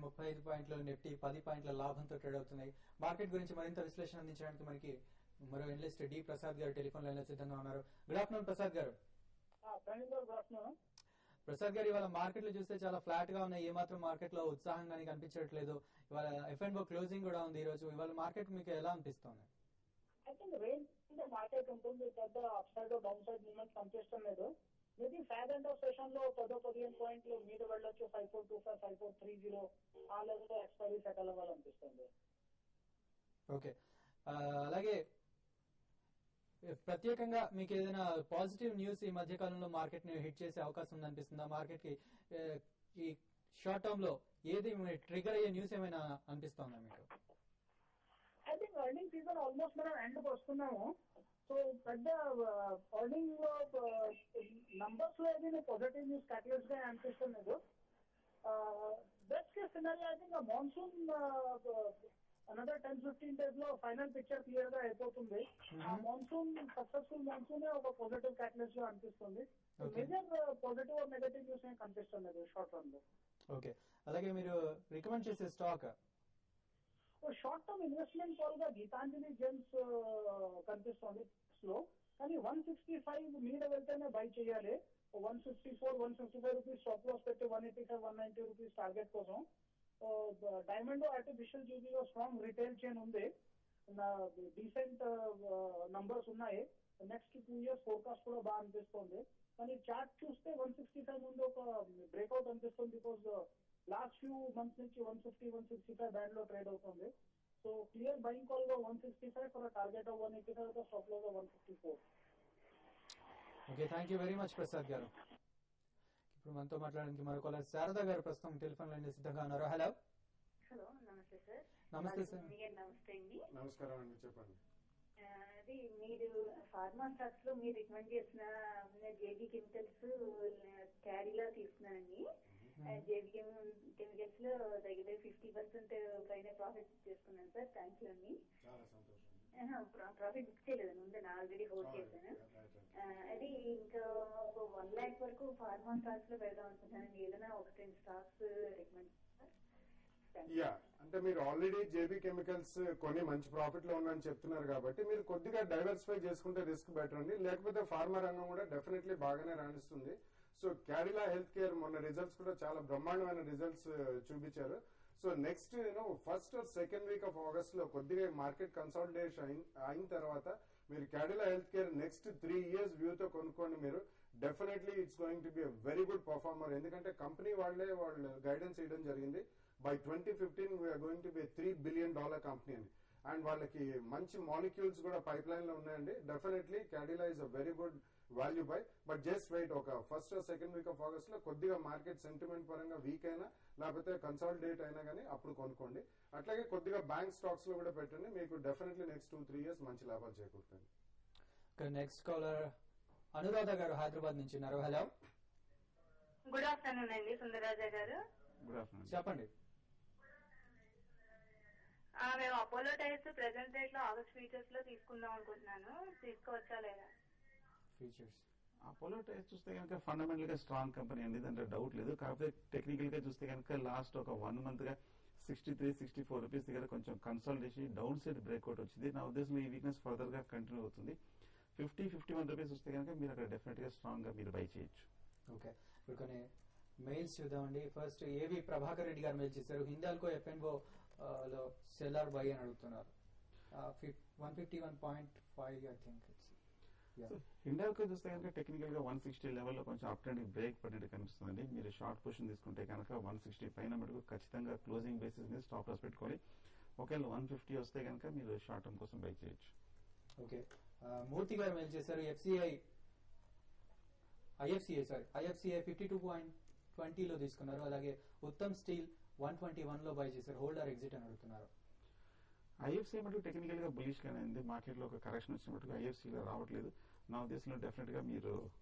35 పాయింట్ల నిఫ్టీ 10 పాయింట్ల లాభంతో ట్రేడ్ అవుతున్నాయి. మార్కెట్ గురించి మరింత విశ్లేషణ అందించడానికి మనకి మరో అనలిస్ట్ డి ప్రసాద్ గారు టెలిఫోన్ లైన్ లో సిద్ధంగా ఉన్నారు. గుడ్ ఆఫ్టర్నూన్ ప్రసాద్ గారు. ప్రసాద్ గారు, ఇవాళ మార్కెట్లు చూస్తే చాలా ఫ్లాట్ గా ఉన్నాయి. ఏమాత్రం మార్కెట్ లో ఉత్సాహంగా కనిపించట్లేదు. ఇవాళ F&O క్లోజింగ్ కూడా ఉంది ఈ రోజు. ఇవాళ మార్కెట్ మీకు ఎలా అనిపిస్తుంది? ఐ థింక్ రేంజ్ మార్కెట్ ఉంటుంది, పెద్ద up side down side movement కనిపిస్తుంది లేదు. Maybe fag and of session లో 10-15 పాయింట్లు మీద వెళ్ళొచ్చు. 5425 5430 ఆ లెవెల్ లో ఎక్స్పైరీ సెటిల్ అవ్వాలనిపిస్తుంది. ఓకే, అలాగే ప్రత్యేకంగా మీకు ఏదైనా పాజిటివ్ న్యూస్ ఈ మధ్య కాలంలో మార్కెట్ ని హిట్ చేసే అవకాశం ఉందనిపిస్తుందా? మార్కెట్ కి ఈ షార్ట్ టర్మ్ లో ఏది ట్రిగర్ అయ్యే న్యూస్ ఏమైనా అనిపిస్తుందా మీకు? I think earning season almost మనం ఎండ్ వస్తున్నాము. సో పెద్ద ఎర్నింగ్ నంబర్స్ లో ఏదైనా పాజిటివ్ న్యూస్ క్యాటలిస్ట్ గా అనిపిస్తుంది. Best case scenario I think monsoon another 10-15 days లో ఫైనల్ పిక్చర్ క్లియర్ గా అయిపోతుంది. ఆ మాన్సూన్ సక్సెస్ఫుల్ మాన్సూన్ ఒక పాజిటివ్ క్యాటలిస్ట్ గా అనిపిస్తుంది. Major positive or negative news ఏం కనిపిస్తుంది షార్ట్ టర్మ్ లో. ఓకే, అలాగే మీరు రికమెండ్ చేసే stock short term investment call గా గీతాంజలి జెమ్స్ కనిపిస్తుంది లో. కానీ 165 మీద వెళ్తేనే బై చేయాలి. 154-155 రూపీస్ స్టాప్ లాస్ పెట్టి 185-190 రూపీస్ టార్గెట్ కోసం. డైమండ్ ఆర్టిఫిషియల్ జూబీలో స్ట్రాంగ్ రిటైల్ చైన్ ఉంది, డీసెంట్ నంబర్స్ ఉన్నాయి. నెక్స్ట్ 2 years ఫోర్కాస్ట్ కూడా బాగా అనిపిస్తుంది. కానీ చార్ట్ చూస్తే 165 ముందు ఒక బ్రేక్అవుట్ అనిపిస్తుంది. బికాస్ లాస్ట్ ఫ్యూ మంత్స్ నుంచి 150-165 బ్యాండ్ లో ట్రేడ్ అవుతుంది. సో క్లియర్ బయింగ్ కాల్ గా 165 for target of 185 stop loss 154. Okay, thank you very much Prasad garu. ఇప్పుడు మనతో మాట్లాడడానికి మరో కాలర్ శారదా గారు ప్రస్తుతం టెలిఫోన్ లైన్ సిద్ధంగా ఉన్నారు. హలో. హలో, నమస్తే సార్. నమస్తే సార్. నమస్తే అండి. నమస్కారం అండి, చెప్పండి. అది మీరు ఫార్మా స్టాక్స్ లో మీరు రికమెండ్ చేసిన జేబీ కెమికల్స్ క్యారీలా తీసుకున్నానండి. జేబీ కెమికల్స్ లో దగ్గర 50% పైన ప్రాఫిట్ చేసుకున్నాను సార్. థ్యాంక్ యూ అండి. చాలా సంతోషం. ప్రాఫిట్ బుక్ చేయలేదు, ముందు ఆల్రెడీ హోల్డ్ చేశాను. అది ఇంకా 1 lakh వరకు ఫార్మా స్టాక్స్ లో పెడదాం అనుకుంటున్నానండి. ఏదైనా 1-2 స్టాక్స్ రికమెండ్. యా, అంటే మీరు ఆల్రెడీ జేబీ కెమికల్స్ కొన్ని మంచి ప్రాఫిట్ లో ఉన్నాయని చెప్తున్నారు కాబట్టి మీరు కొద్దిగా డైవర్సిఫై చేసుకుంటే రిస్క్ బెటర్ అండి. లేకపోతే ఫార్మా రంగం కూడా డెఫినెట్లీ బాగానే రాణిస్తుంది. సో క్యాడిలా హెల్త్ కేర్ మొన్న రిజల్ట్స్ కూడా చాలా బ్రహ్మాండమైన రిజల్ట్స్ చూపించారు. So next first or second week of August లో కొద్దిగా మార్కెట్ కన్సాలిడేషన్ అయిన తర్వాత మీరు Cadila health care next 3 years వ్యూతో కొనుక్కోండి. మీరు definitely it's going to be a very good performer. ఎందుకంటే కంపెనీ వాళ్ళు గైడెన్స్ ఇవ్వడం జరిగింది. By 2015 we're going to be $3 billion company అని. అండ్ వాళ్ళకి మంచి మాలిక్యూల్స్ కూడా పైప్ లైన్ లో ఉన్నాయండి. Definitely Cadila is a very good value buy. But just wait, ఒక first second week of August లో కొద్దిగా మార్కెట్ సెంటిమెంట్ పరంగా వీక్ అయినా లేకపోతే కన్సాలిడేట్ అయినా కానీ అప్పుడు కొనుక్కోండి. అట్లాగే కొద్దిగా బ్యాంక్ స్టాక్స్ లో కూడా పెట్టండి. మీకు డెఫినెట్లీ నెక్స్ట్ 2-3 years మంచి లాభాలు చేకూరుతాయి. నెక్స్ట్ కాలర్ అనురాధ గారు హైదరాబాద్ నుంచి ఉన్నారు. హలో. గుడ్ ఆఫ్టర్నూన్ అండి సుందరరాజా గారు. గుడ్ ఆఫ్టర్నూన్, చెప్పండి. మేము అపోలో టైర్స్ ప్రెసెంట్ రేట్ లో ఆగస్ట్ ఫీచర్స్ లో తీసుకుందాం అనుకుంటున్నాను. తీసుకోవచ్చా లేదా? ఫీచర్స్ అపోలో టైర్స్ చూస్తే కనుక ఫండమెంటల్ గా స్ట్రాంగ్ కంపెనీ అండి, దాంట్లో డౌట్ లేదు. కాకపోతే టెక్నికల్ గా చూస్తే కనుక లాస్ట్ ఒక 1 month గా 63-64 రూపీస్ దగ్గర కొంచెం కన్సల్టేషన్ డౌన్ సైడ్ బ్రేక్అవుట్ వచ్చింది. నా ఉద్దేశంలో ఈ వీక్నెస్ ఫర్దర్ గా కంటిన్యూ అవుతుంది. 50-51 రూపీస్ వస్తే కనుక మీరు అక్కడ డెఫినెట్ గా స్ట్రాంగ్ గా మీరు బై చేయొచ్చు. ఓకే, ఇప్పుడు కొన్ని మెయిల్స్ చూద్దామండి. ఫస్ట్ ఏవి ప్రభాకర్ రెడ్డి గారు మెయిల్ చేశారు. హిందాల్కో F&O లో సెల్లర్ బై అని అడుగుతున్నారు. 151.5 ఐ థింక్ ఇట్స్. హిండాల్కో చూస్తే కనుక టెక్నికల్ గా 160 లెవెల్లో కొంచెం అప్ ట్రెండ్ బ్రేక్ పడినట్టు కనిపిస్తుంది. మీరు షార్ట్ పొజిషన్ తీసుకుంటే కనుక 160 పైన మటుకు ఖచ్చితంగా క్లోజింగ్ బేసిస్ మీద స్టాప్ లాస్ పెట్టుకోవాలి. ఒకవేళ 150 వస్తే కనుక మీరు షార్ట్ టర్మ్ కోసం బై చేయొచ్చు. ఓకే, మూర్తి గారు మెయిల్ చేశారు. IFCA 52.20 లో తీసుకున్నారు. అలాగే ఉత్తమ్ స్టీల్ 121 లో బై చేశారు. హోల్డ్ ఆర్ ఎగ్జిట్ అని అడుగుతున్నారు. ఐఎఫ్సీ మటుకు టెక్నికల్ గా బులిష్ గానే ఉంది. మార్కెట్ లో ఒక కరెక్షన్ వచ్చిన మటుకు ఐఎఫ్సీలో రావట్లేదు. నా ఉద్దేశంలో డెఫినెట్ గా మీరు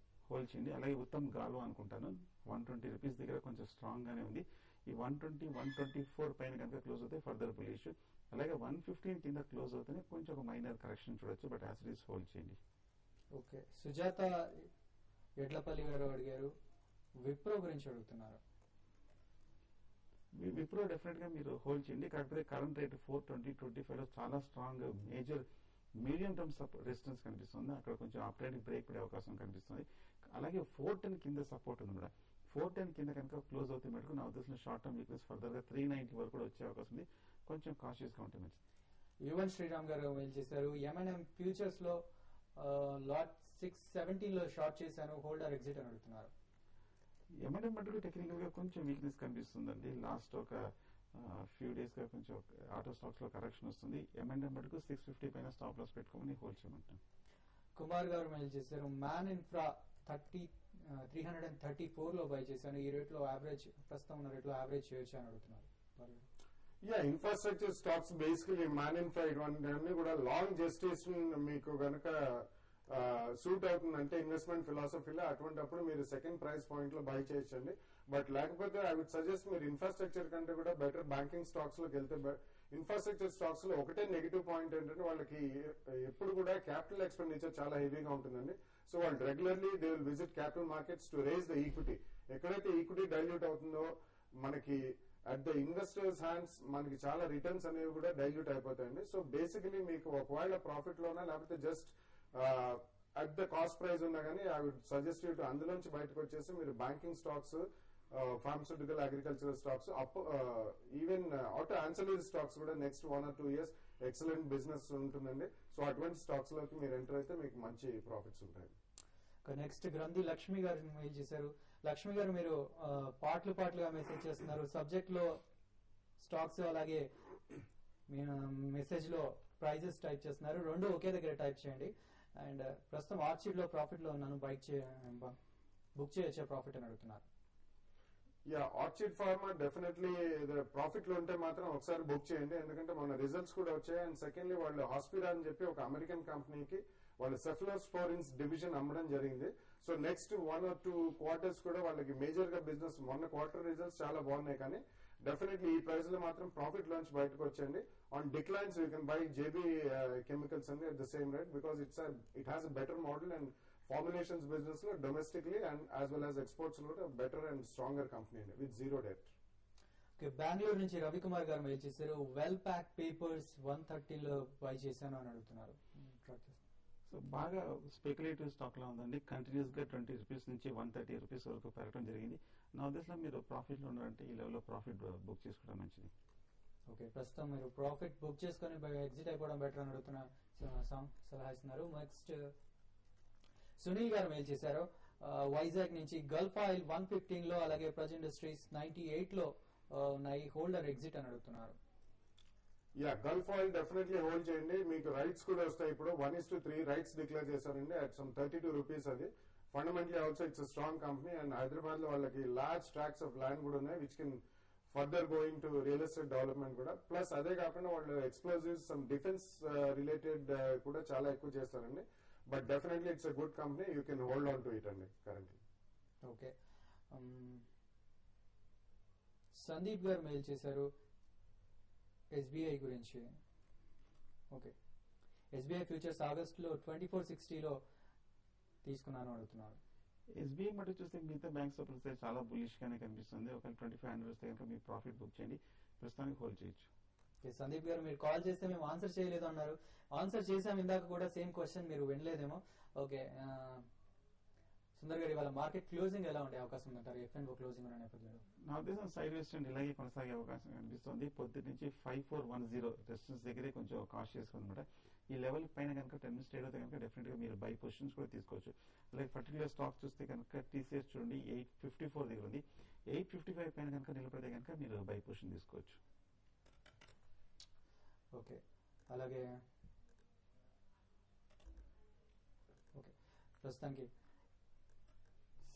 హోల్డ్ చేయండి. అలాగే ఉత్తమ్ గాలో అనుకుంటాను 120 రూపీస్ దగ్గర కొంచెం స్ట్రాంగ్ గానే ఉంది. ఈ 120-124 పైన కనుక క్లోజ్ అవుతే ఫర్దర్ బులిష్. అలాగే 115 కింద క్లోజ్ అవుతేనే కొంచెం ఒక మైనర్ కరెక్షన్ చూడొచ్చు. But as it is hold చేయండి. ఓకే, సుజాత ఎడ్లపల్లి గారు అడిగారు, విప్రో గురించి అడుగుతున్నారు. విప్రో డెఫినెట్ గా మీరు హోల్డ్ చేయండి. కాకపోతే కరెంట్ రేట్ 420-25 లో చాలా strong major medium term resistance కనిపిస్తుంది. అక్కడ కొంచెం అప్ ట్రెండ్ బ్రేక్ పడే అవకాశం కనిపిస్తుంది. అలాగే 410 కింద సపోర్ట్ ఉంది మేడం. 410 కింద కనుక క్లోజ్ అవుతే మటుకు నా ఉద్దేశంలో షార్ట్ టర్మ్ వీక్నెస్ ఫర్దర్ గా 390 వరకు కూడా వచ్చే అవకాశం ఉంది. కొంచెం కాషియస్ గా ఉంటే మంచిది. యువన్ శ్రీరామ్ గారు మెయిల్ చేశారు, M&M ఫ్యూచర్స్ లో లాట్ 617 లో షార్ట్ చేశాను, హోల్డర్ ఎగ్జిట్ అని అడుగుతున్నారు. M&M మటుకు టెక్నికల్ గా కొంచెం వీక్నెస్ కనిపిస్తుందండి. లాస్ట్ ఒక ఫ్యూ డేస్ గా కొంచెం ఆటో స్టాక్స్ లో కరెక్షన్ వస్తుంది. M&M మటుకు 650 పైన స్టాప్ లాస్ పెట్టుకోమని హోల్డ్ చేయమంటాను. కుమార్ గారు మెయిల్ చేశారు, మ్యాన్ ఇన్ఫ్రా 334 లో బై చేశాను, ఈ రేట్ లో యావరేజ్ ప్రస్తుతం ఉన్న రేట్ లో యావరేజ్ చేయొచ్చు అని అడుగుతున్నారు. Infrastructure stocks basically man infra ఇవన్నీ కూడా లాంగ్ జెస్టేషన్ మీకు గనక సూట్ అవుతుందంటే ఇన్వెస్ట్మెంట్ ఫిలాసఫీలో అటువంటిప్పుడు మీరు సెకండ్ ప్రైస్ పాయింట్ లో బై చేయొచ్చండి. బట్ లేకపోతే ఐ వుడ్ సజెస్ట్ మీరు ఇన్ఫ్రాస్ట్రక్చర్ కంటే కూడా బెటర్ బ్యాంకింగ్ స్టాక్స్ లోకి వెళ్తే ఇన్ఫ్రాస్ట్రక్చర్ స్టాక్స్ లో ఒకటే నెగిటివ్ పాయింట్ ఏంటంటే వాళ్ళకి ఎప్పుడు కూడా క్యాపిటల్ ఎక్స్పెండిచర్ చాలా హెవీగా ఉంటుందండి. సో వాళ్ళు regularly they will visit capital markets to raise the equity. ఎక్కడైతే ఈక్విటీ డైల్యూట్ అవుతుందో మనకి అట్ ద ఇన్వెస్టర్స్ హ్యాండ్స్ మనకి చాలా రిటర్న్స్ అనేవి కూడా డైల్యూట్ అయిపోతాయండి. సో బేసికలీ మీకు ఒకవేళ ప్రాఫిట్ లోనా లేకపోతే just at the cost price ఉన్నా కానీ I would suggest you to అందులోంచి బయటకు వచ్చేసి మీరు banking stocks, pharmaceutical, agricultural stocks, even auto ancillary stocks కూడా next 1 or 2 years excellent business ఉంటుందండి. సో అటువంటి స్టాక్స్ లోకి మీరు ఎంటర్ అయితే మీకు మంచి ప్రాఫిట్స్ ఉంటాయి. నెక్స్ట్ గ్రంథి లక్ష్మి గారు మెయిల్ చేశారు. లక్ష్మి గారు మీరు పార్ట్లుగా మెసేజ్ చేస్తున్నారు. సబ్జెక్ట్ లో స్టాక్స్ అలాగే మెసేజ్ లో ప్రైజెస్ టైప్ చేస్తున్నారు. రెండు ఒకే దగ్గర టైప్ చేయండి. అండ్ ప్రస్తుతం ఆర్చిడ్ లో ప్రాఫిట్ లో ఉన్నాను, బుక్ చేయొచ్చే ప్రాఫిట్ అని అడుగుతున్నారు. ఆర్చిడ్ ఫార్మా డెఫినెట్లీ ప్రాఫిట్ లో ఉంటే మాత్రం ఒకసారి బుక్ చేయండి. ఎందుకంటే మన రిజల్ట్స్ కూడా వచ్చాయి. అండ్ సెకండ్లీ వాళ్ళు హాస్పిరా అని చెప్పి ఒక అమెరికన్ కంపెనీకి వాళ్ళ సెఫ్లోస్పోరిన్స్ డివిజన్ అమ్మడం జరిగింది. సో నెక్స్ట్ 1 or 2 quarters కూడా వాళ్ళకి మేజర్ గా బిజినెస్, మొన్న క్వార్టర్ రిజల్ట్స్ చాలా బాగున్నాయి. కానీ డెఫినెట్లీ ఈ ప్రైస్ లో మాత్రం ప్రాఫిట్ లోంచి బయటకు వచ్చండి. On declines you can buy JB chemicals అండి at the same rate because it has a better model and formulations business లో domestically and as well as exports లో బెటర్ అండ్ స్ట్రాంగర్ కంపెనీ అండి with zero debt. Bengaluru నుంచి రవికుమార్ గారు mail చేశారు. Well pack papers 130 లో by చేశాను అని అడుగుతున్నారు. సో బాగా స్పెక్యులేటివ్ స్టాక్ లా ఉందండి. కంటిన్యూస్ గా 20 రూపీస్ నుంచి 130 రూపీస్ వరకు పెరగడం జరిగింది. నా ఉద్దేశంలో మీరు ప్రాఫిట్ లో ఉన్నారంటే ఈ లెవెల్ లో ప్రాఫిట్ బుక్ చేసుకోవడం మంచిది. ఓకే, ప్రస్తుతం మీరు ప్రాఫిట్ బుక్ చేసుకుని ఎగ్జిట్ అయిపోవడం బెటర్ అని అడుగుతున్న సలహా ఇస్తున్నారు. నెక్స్ట్ సునీల్ గారు మెయిల్ చేశారు. వైజాగ్ నుంచి గల్ఫ్ ఆయిల్ 115 లో అలాగే ప్రజ్ ఇండస్ట్రీస్ 98 లో ఉన్నాయి, హోల్డర్ ఎగ్జిట్ అని అడుగుతున్నారు. గల్ఫ్ ఆయిల్ డెఫినెట్లీ హోల్డ్ చేయండి. మీకు రైట్స్ కూడా వస్తాయి. ఇప్పుడు 1:3 రైట్స్ డిక్లేర్ చేశారండి అట్ సమ్ 32 రూపీస్. అది fundamentally also it's strong company and Hyderabad లో వాళ్ళకి లార్జ్ ట్రాక్స్ ఆఫ్ ల్యాండ్ కూడా ఉన్నాయి which can further going to real estate development కూడా. ప్లస్ అదే కాకుండా వాళ్ళు ఎక్స్ప్లోజివ్స్, సమ్ డిఫెన్స్ రిలేటెడ్ కూడా చాలా ఎక్కువ చేస్తారండి. But definitely it's a good company, you can hold on to it అండి కరెంట్లీ. ఓకే, సందీప్ గారు మెయిల్ చేశారు ఎస్బీఐ గురించి. ఓకే, ఎస్బీఐ ఫ్యూచర్స్ ఆగస్టులో 2460 లో తీసుకున్నాను అడుగుతున్నారు. ఎస్బీఐ మటు చూస్తే మిగతా బ్యాంక్స్ పోలిస్తే చాలా బులిష్ గానే కనిపిస్తుంది. ఒక 2500 వస్తే కనుక మీ ప్రాఫిట్ బుక్ చేయండి, ప్రస్తుతానికి హోల్డ్ చేయొచ్చు. సందీప్ గారు మీరు కాల్ చేస్తే మేము ఆన్సర్ చేయలేదు అన్నారు. ఆన్సర్ చేసాం ఇందాక కూడా, సేమ్ క్వశ్చన్ మీరు వినలేదేమో. ఓకే, సుందర్ గారు ఇవాళ మార్కెట్ క్లోజింగ్ ఎలా ఉండే అవకాశం ఉందంటారు ఎఫ్ఎన్ఓ క్లోజింగ్ ఉన్న నేపథ్యంలో? నా ఉద్దేశం సైడ్ వేస్ ట్రెండ్ ఇలాగే కొనసాగే అవకాశం కనిపిస్తుంది. పొద్దు నుంచి 5410 రెసిస్టెన్స్ దగ్గరే కొంచెం కాషియస్ అనమాట. ఈ లెవెల్ పైన కనుక 10 minutes ట్రేడ్ అయితే కనుక డెఫినెట్ గా మీరు బై పొజిషన్స్ కూడా తీసుకోవచ్చు. అలాగే పర్టికులర్ స్టాక్ చూస్తే కనుక టీసీఎస్ చూడండి 854 దగ్గర ఉంది. 855 పైన కనుక నిలబడితే కనుక మీరు బై పొజిషన్ తీసుకోవచ్చు. ఓకే, అలాగే ఓకే ప్రస్తుతానికి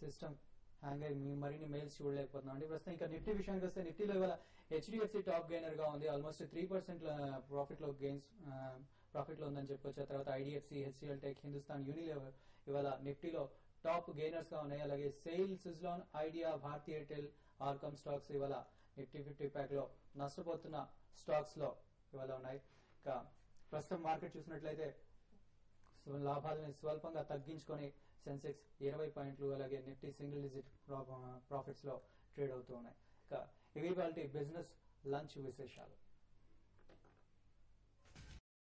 సిస్టమ్ హ్యాంగ్ అయ్యి మీ మరిన్ని మెయిల్స్ చూడలేకపోతున్నాం అండి. ప్రస్తుతం ఇంకా నిఫ్టీ విషయానికి వస్తే నిఫ్టీలో ఇవాళ హెచ్డిఎఫ్సి టాప్ గెయినర్ గా ఉంది. ఆల్మోస్ట్ 3% ప్రాఫిట్ లో ఉందని చెప్పొచ్చు. ఆ తర్వాత IDFC, HCL tech, Hindustan Unilever ఇవాళ నిఫ్టీలో టాప్ గెయినర్స్ గా ఉన్నాయి. అలాగే సెయిల్, సుజ్లాన్, ఐడియా, భారతీ ఎయిర్టెల్, ఆర్కమ్ స్టాక్స్ ఇవాళ నిఫ్టీ 50 ప్యాక్ లో నష్టపోతున్న స్టాక్స్ లో ఇవాళ ఉన్నాయి. ఇంకా ప్రస్తుతం మార్కెట్ చూసినట్లయితే లాభాలని స్వల్పంగా తగ్గించుకొని సెన్సెక్స్ 20 పాయింట్లు అలాగే నిఫ్టీ సింగిల్ డిజిట్ ప్రాఫిట్స్ లో ట్రేడ్ అవుతూ ఉన్నాయి. ఇంకా ఇవి వాళ్ళ బిజినెస్ లంచ్ విశేషాలు.